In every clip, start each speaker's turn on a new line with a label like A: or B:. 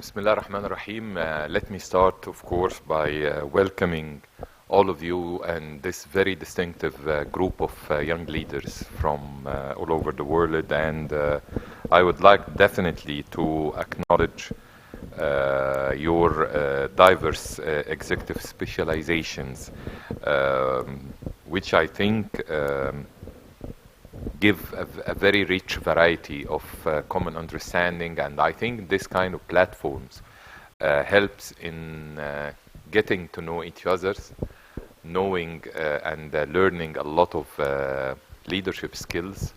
A: Bismillah ar-Rahman ar-Rahim. Let me start, of course, by welcoming all of you and this very distinctive group of young leaders from all over the world. And I would like definitely to acknowledge your diverse executive specializations, which I think give a very rich variety of common understanding, and I think this kind of platforms helps in getting to know each other, knowing and learning a lot of leadership skills.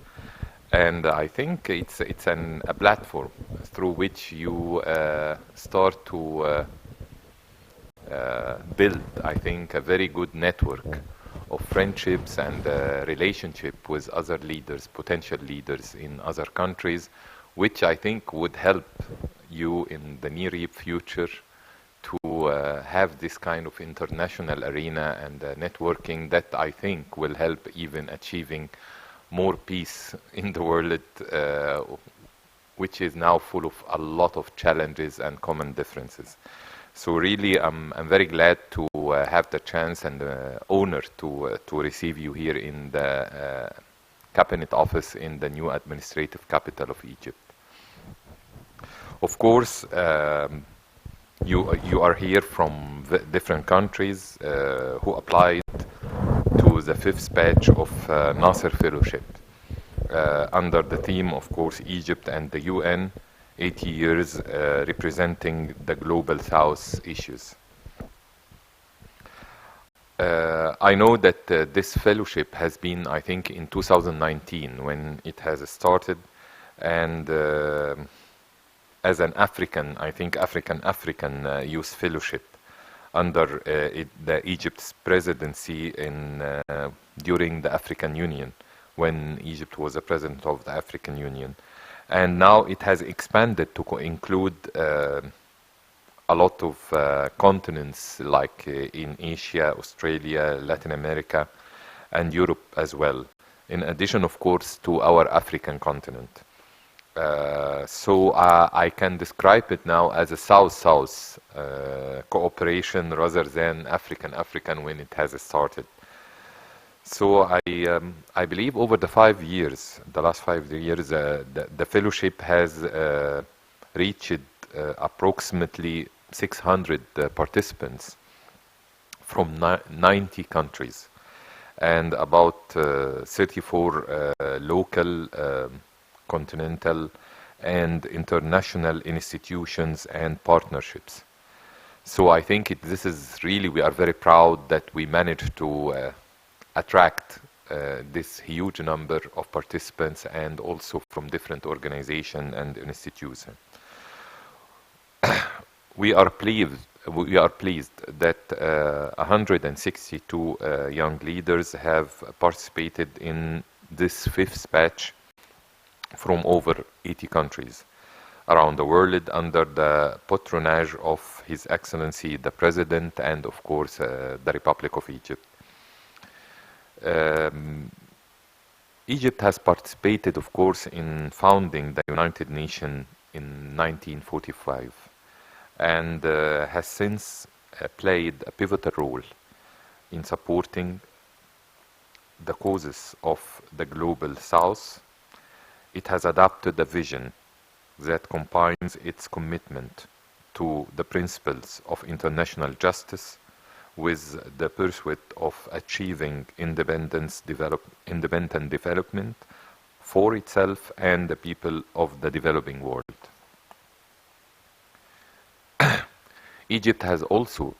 A: And I think it's a platform through which you start to build, I think, a very good network of friendships and relationship with other leaders, potential leaders in other countries, which I think would help you in the near future to have this kind of international arena and networking that I think will help even achieving more peace in the world, which is now full of a lot of challenges and common differences. So really, I'm very glad to have the chance and the honor to receive you here in the cabinet office in the new administrative capital of Egypt. Of course, you are here from different countries who applied to the 5th batch of Naaser Fellowship under the theme, of course, Egypt and the UN. 80 years representing the Global South issues. I know that this fellowship has been, I think, in 2019 when it has started, and as an African, I think African Youth Fellowship under the Egypt's presidency during the African Union, when Egypt was a president of the African Union. And now it has expanded to include a lot of continents like in Asia, Australia, Latin America, and Europe as well, in addition, of course, to our African continent. So I can describe it now as a South-South cooperation rather than African when it has started. So I believe over the 5 years, the last 5 years, the fellowship has reached approximately 600 participants from 90 countries and about 34 local, continental, and international institutions and partnerships. So I think this is really, we are very proud that we managed to attract this huge number of participants and also from different organizations and institutions. We are pleased that 162 young leaders have participated in this 5th batch from over 80 countries around the world under the patronage of His Excellency the President and, of course, the Republic of Egypt. Egypt has participated, of course, in founding the United Nations in 1945 and has since played a pivotal role in supporting the causes of the Global South. It has adopted a vision that combines its commitment to the principles of international justice with the pursuit of achieving independent development for itself and the people of the developing world. Egypt has also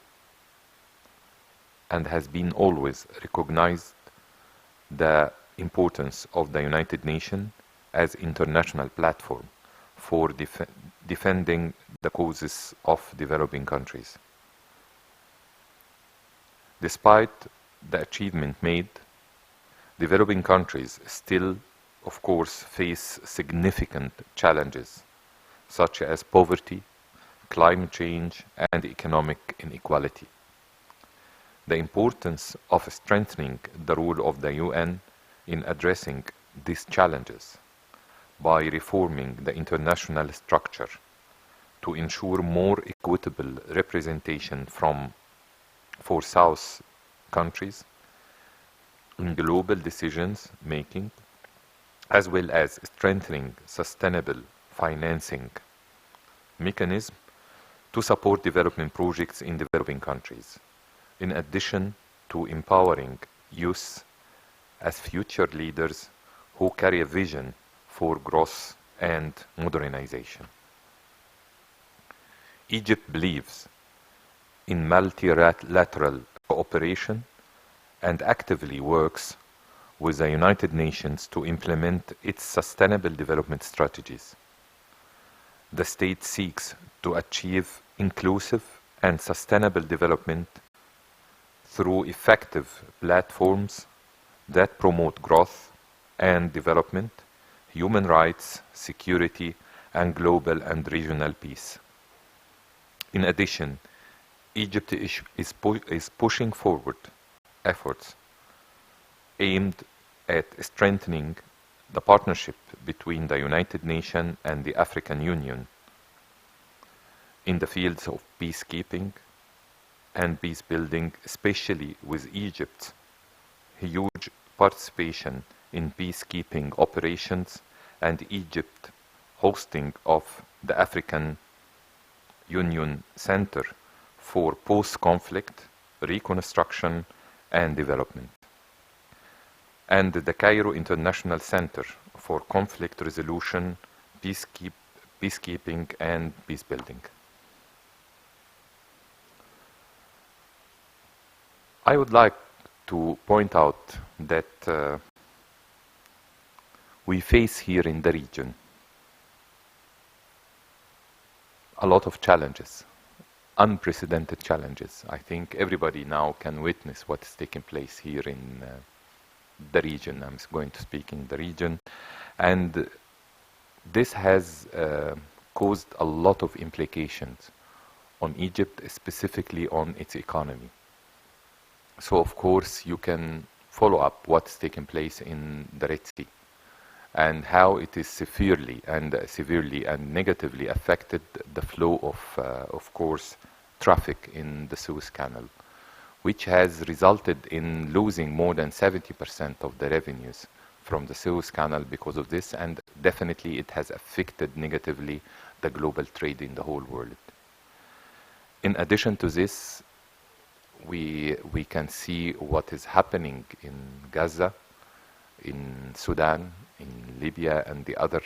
A: and has been always recognized the importance of the United Nations as international platform for defending the causes of developing countries. Despite the achievement made, developing countries still, of course, face significant challenges such as poverty, climate change, and economic inequality. The importance of strengthening the role of the UN in addressing these challenges by reforming the international structure to ensure more equitable representation for South countries in global decisions making, as well as strengthening sustainable financing mechanism to support development projects in developing countries, in addition to empowering youth as future leaders who carry a vision for growth and modernization. Egypt believes in multilateral cooperation and actively works with the United Nations to implement its sustainable development strategies. The state seeks to achieve inclusive and sustainable development through effective platforms that promote growth and development, human rights, security, and global and regional peace. In addition, Egypt is pushing forward efforts aimed at strengthening the partnership between the United Nations and the African Union in the fields of peacekeeping and peace building, especially with Egypt's huge participation in peacekeeping operations and Egypt hosting of the African Union Center for Post-Conflict Reconstruction and Development, and the Cairo International Center for Conflict Resolution, Peacekeeping and Peace Building. I would like to point out that we face here in the region a lot of challenges, unprecedented challenges. I think everybody now can witness what is taking place here in the region. I'm going to speak in the region. And this has caused a lot of implications on Egypt, specifically on its economy. So, of course, you can follow up what's taking place in the Red Sea and how it is severely and negatively affected the flow of course, traffic in the Suez Canal, which has resulted in losing more than 70% of the revenues from the Suez Canal because of this, and definitely it has affected negatively the global trade in the whole world. In addition to this, we can see what is happening in Gaza, in Sudan, in Libya, and the other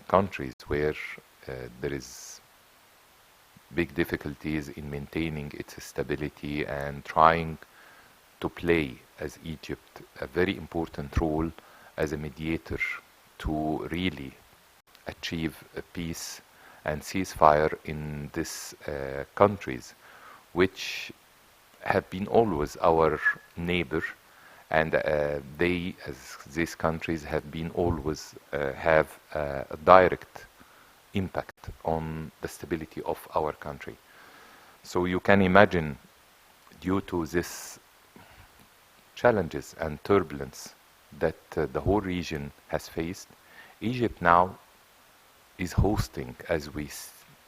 A: countries where there is big difficulties in maintaining its stability and trying to play as Egypt a very important role as a mediator to really achieve a peace and ceasefire in these countries, which have been always our neighbor, and they, as these countries, have been always have a direct impact on the stability of our country. So you can imagine, due to this challenges and turbulence that the whole region has faced, Egypt now is hosting, as we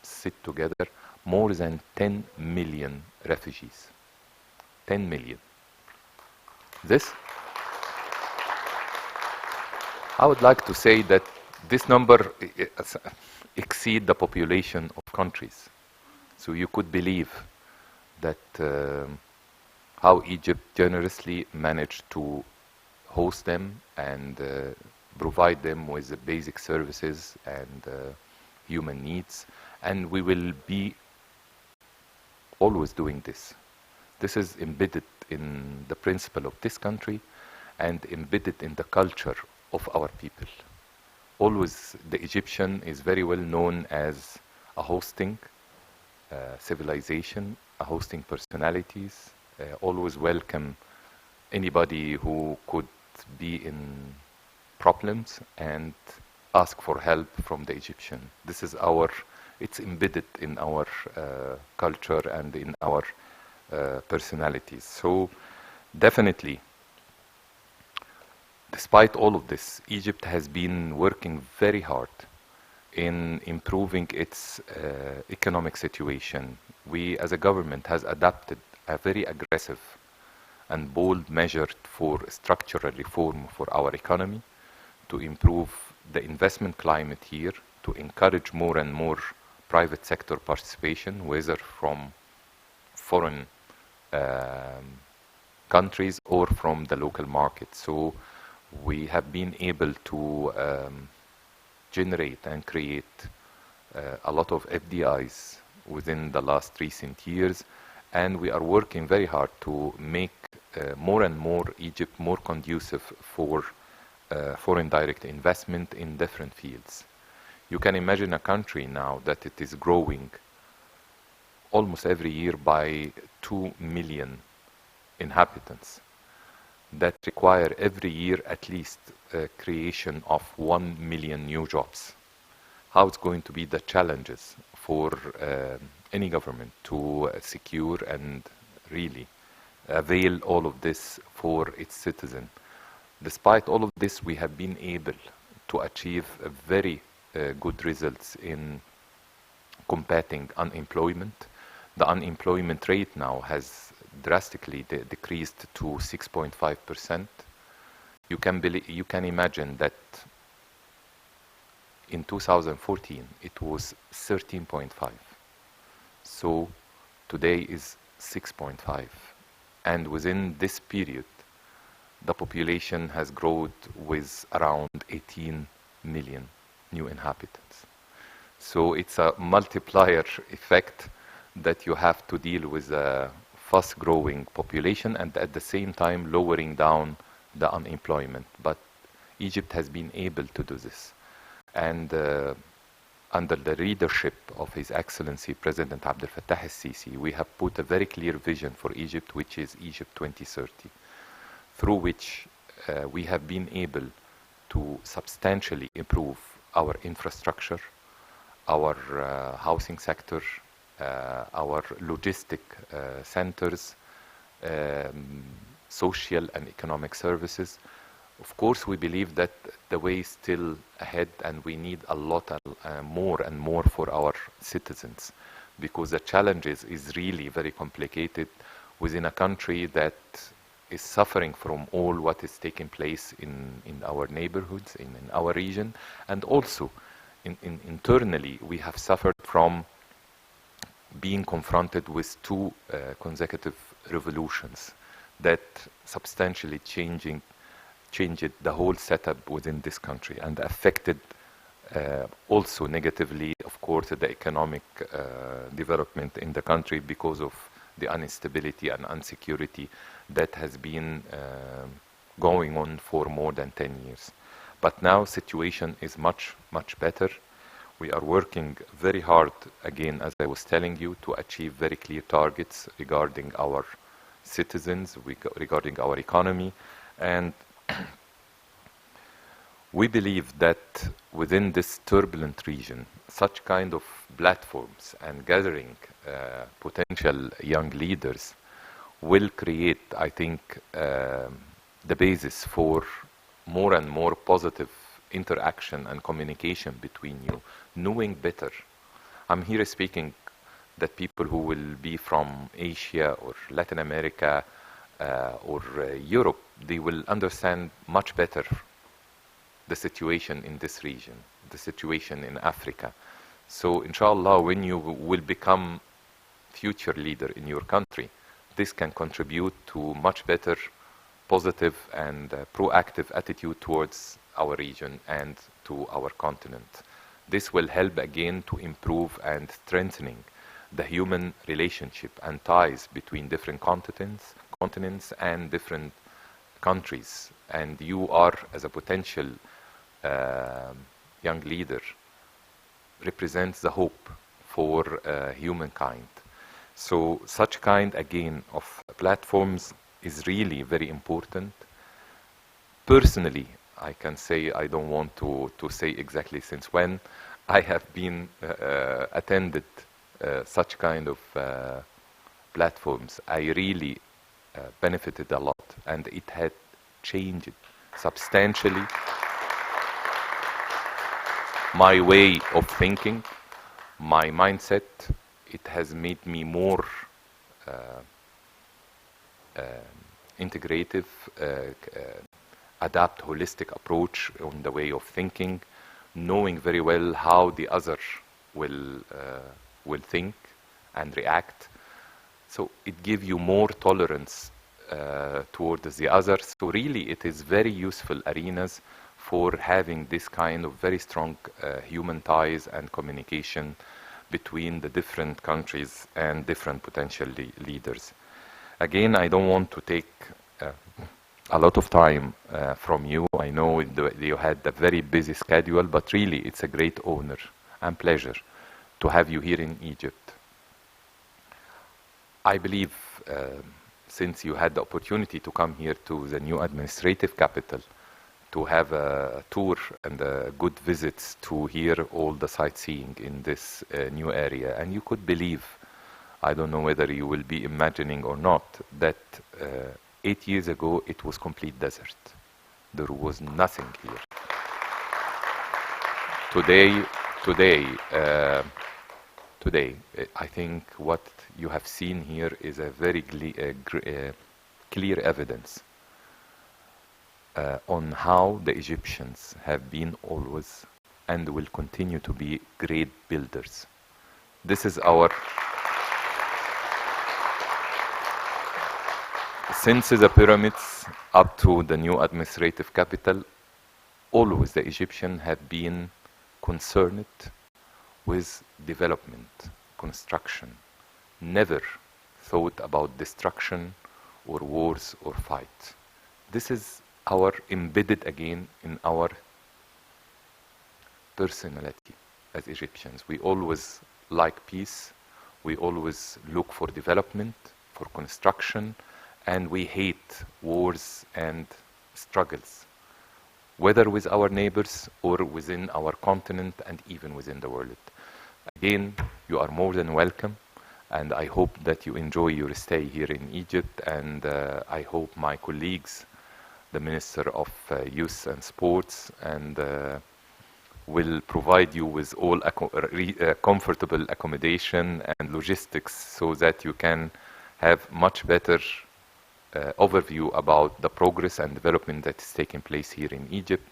A: sit together, more than 10 million refugees. 10 million. This, I would like to say that this number exceeds the population of countries. So you could believe that how Egypt generously managed to host them and provide them with the basic services and human needs. And we will be always doing this. This is embedded in the principle of this country and embedded in the culture of our people. Always the Egyptian is very well known as a hosting civilization, a hosting personalities, always welcome anybody who could be in problems and ask for help from the Egyptian. This is it's embedded in our culture and in our personalities. So definitely, despite all of this, Egypt has been working very hard in improving its economic situation. We as a government has adopted a very aggressive and bold measure for structural reform for our economy, to improve the investment climate here, to encourage more and more private sector participation, whether from foreign countries or from the local market. So we have been able to generate and create a lot of FDIs within the last recent years, and we are working very hard to make more and more Egypt more conducive for foreign direct investment in different fields. You can imagine a country now that it is growing almost every year by 2 million inhabitants, that require every year at least creation of 1 million new jobs. How it's going to be the challenges for any government to secure and really avail all of this for its citizen. Despite all of this, we have been able to achieve a very good results in combating unemployment. The unemployment rate now has drastically decreased to 6.5%. You can imagine that in 2014 it was 13.5. So today is 6.5. And within this period, the population has grown with around 18 million new inhabitants. So it's a multiplier effect that you have to deal with a fast-growing population and at the same time lowering down the unemployment. But Egypt has been able to do this. And under the leadership of His Excellency President Abdel Fattah al-Sisi, we have put a very clear vision for Egypt, which is Egypt 2030, through which we have been able to substantially improve our infrastructure, our housing sector, our logistic centers, social and economic services. Of course, we believe that the way is still ahead and we need a lot more and more for our citizens, because the challenges is really very complicated within a country that is suffering from all what is taking place in our neighborhoods, in our region, and also internally we have suffered from being confronted with two consecutive revolutions that substantially changed the whole setup within this country and affected also negatively, of course, the economic development in the country because of the instability and insecurity that has been going on for more than 10 years. But now situation is much, much better. We are working very hard, again, as I was telling you, to achieve very clear targets regarding our citizens, regarding our economy. And we believe that within this turbulent region, such kind of platforms and gathering potential young leaders will create, I think, the basis for more and more positive interaction and communication between you, knowing better. I'm here speaking that people who will be from Asia or Latin America or Europe, they will understand much better the situation in this region, the situation in Africa. So inshallah, when you will become future leader in your country, this can contribute to much better positive and proactive attitude towards our region and to our continent. This will help again to improve and strengthening the human relationship and ties between different continents and different countries. And you are, as a potential young leader, represents the hope for humankind. So such kind, again, of platforms is really very important. Personally, I can say, I don't want to say exactly since when, I have been attended such kind of platforms. I really benefited a lot, and it had changed substantially my way of thinking, my mindset. It has made me more integrative, adapt holistic approach on the way of thinking, knowing very well how the other will think and react. So it gives you more tolerance towards the other. So really it is very useful arenas for having this kind of very strong human ties and communication between the different countries and different potential leaders. Again, I don't want to take a lot of time from you. I know you had a very busy schedule, but really it's a great honor and pleasure to have you here in Egypt. I believe since you had the opportunity to come here to the new administrative capital, to have a tour and good visits to hear all the sightseeing in this new area. And you could believe, I don't know whether you will be imagining or not, that 8 years ago it was complete desert. There was nothing here. Today, I think what you have seen here is a very clear evidence on how the Egyptians have been always and will continue to be great builders. This is our... Since the pyramids up to the new administrative capital, always the Egyptians have been concerned with development, construction, never thought about destruction or wars or fight. This is our embedded again in our personality as Egyptians. We always like peace, we always look for development, for construction, and we hate wars and struggles, whether with our neighbors or within our continent and even within the world. Again, you are more than welcome, and I hope that you enjoy your stay here in Egypt, and I hope my colleagues, the Minister of Youth and Sports, and will provide you with all comfortable accommodation and logistics so that you can have much better overview about the progress and development that is taking place here in Egypt,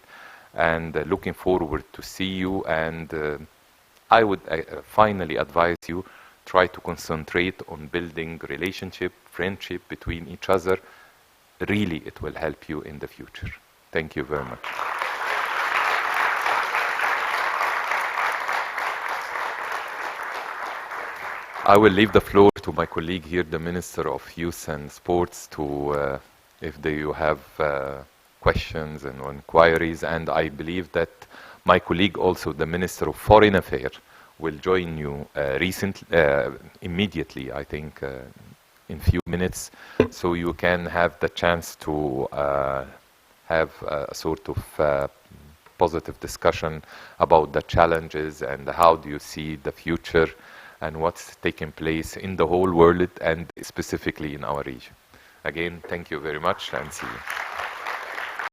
A: and looking forward to see you. And I would finally advise you, try to concentrate on building relationship, friendship between each other. Really, it will help you in the future. Thank you very much. I will leave the floor to my colleague here, the Minister of Youth and Sports, to if you have questions and inquiries. And I believe that my colleague, also the Minister of Foreign Affairs, will join you immediately, I think, in few minutes, so you can have the chance to have a sort of positive discussion about the challenges and how do you see the future and what's taking place in the whole world and specifically in our region. Again, thank you very much, and see you.